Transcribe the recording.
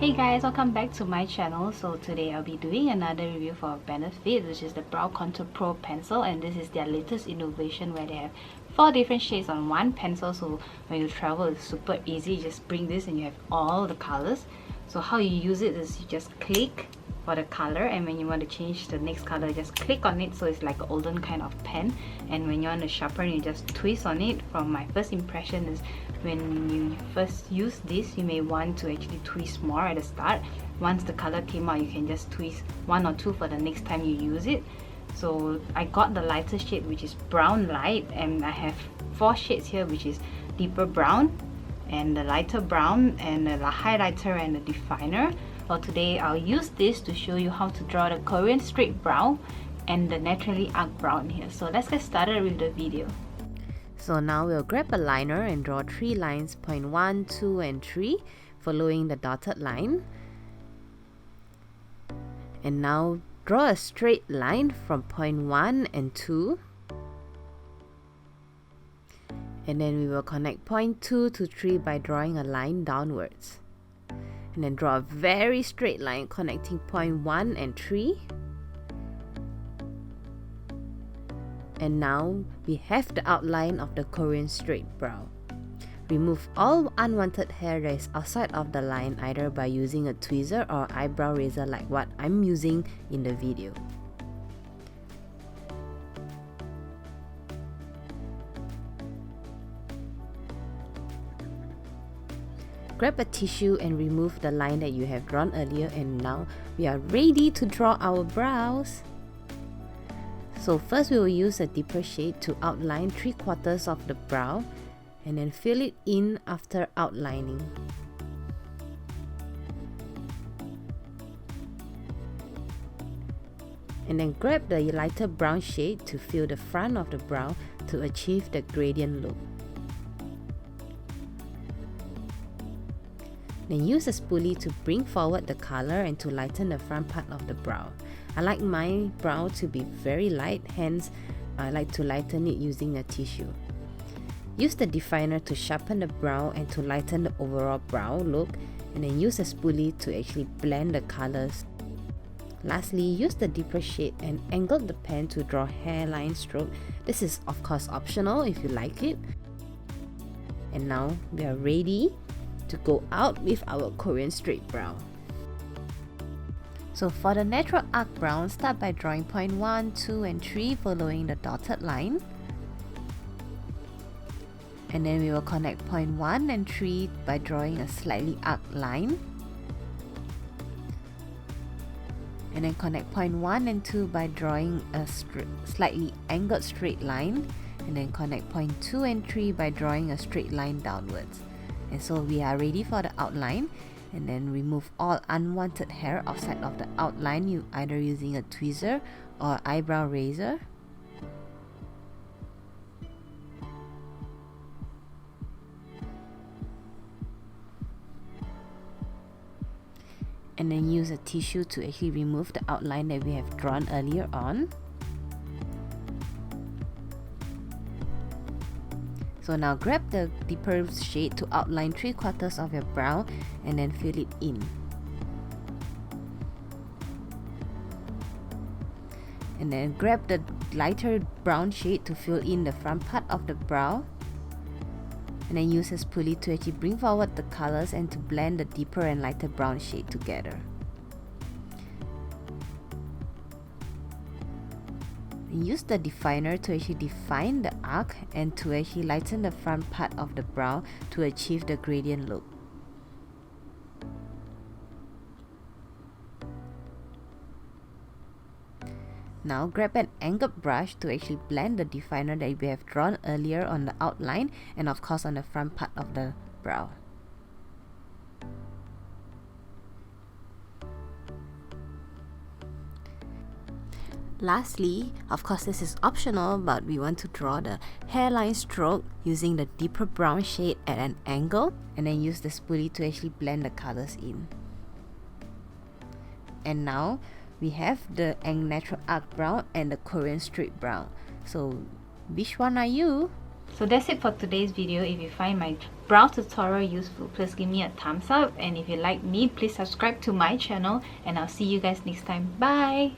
Hey guys, welcome back to my channel. So today I'll be doing another review for Benefit, which is the Brow Contour Pro pencil, and this is their latest innovation where they have 4 different shades on one pencil. So when you travel, it's super easy. You just bring this and you have all the colors. So how you use it is you just click for the color, and when you want to change the next color, just click on it. So it's like an olden kind of pen, and when you want to sharpen, you just twist on it. From my first impression is when you first use this, you may want to actually twist more at the start. Once the color came out, you can just twist 1 or 2 for the next time you use it. So I got the lighter shade, which is brown light, and I have 4 shades here, which is deeper brown and the lighter brown and the highlighter and the definer. Well, today I'll use this to show you how to draw the Korean straight brow and the naturally arc brown here. So let's get started with the video. So now we'll grab a liner and draw 3 lines, point 1, 2 and 3, following the dotted line. And now draw a straight line from point 1 and 2. And then we will connect point 2 to 3 by drawing a line downwards. And then draw a very straight line connecting point 1 and 3. And now we have the outline of the Korean straight brow. Remove all unwanted hair that is outside of the line, either by using a tweezer or eyebrow razor like what I'm using in the video. Grab a tissue and remove the line that you have drawn earlier, and now we are ready to draw our brows. So first we will use a deeper shade to outline 3/4 of the brow and then fill it in after outlining. And then grab the lighter brown shade to fill the front of the brow to achieve the gradient look. Then use a spoolie to bring forward the color and to lighten the front part of the brow. I like my brow to be very light, hence I like to lighten it using a tissue. Use the definer to sharpen the brow and to lighten the overall brow look, and then use a spoolie to actually blend the colors. Lastly, use the deeper shade and angle the pen to draw hairline stroke. This is of course optional if you like it. And now we are ready to go out with our Korean straight brow. So for the natural arc brown, start by drawing point 1, 2 and 3 following the dotted line. And then we will connect point 1 and 3 by drawing a slightly arced line. And then connect point 1 and 2 by drawing a slightly angled straight line. And then connect point 2 and 3 by drawing a straight line downwards. And so we are ready for the outline. And then remove all unwanted hair outside of the outline, you either using a tweezer or eyebrow razor. And then use a tissue to actually remove the outline that we have drawn earlier on. So now grab the deeper shade to outline 3/4 of your brow and then fill it in. And then grab the lighter brown shade to fill in the front part of the brow. And then use a spoolie to actually bring forward the colors and to blend the deeper and lighter brown shade together. Use the definer to actually define the arc and to actually lighten the front part of the brow to achieve the gradient look. Now grab an angled brush to actually blend the definer that we have drawn earlier on the outline and of course on the front part of the brow. Lastly, of course this is optional, but we want to draw the hairline stroke using the deeper brown shade at an angle, and then use the spoolie to actually blend the colors in. And now we have the natural arc brown and the Korean straight brown. So which one are you? So that's it for today's video. If you find my brow tutorial useful, please give me a thumbs up, and if you like me, please subscribe to my channel, and I'll see you guys next time. Bye.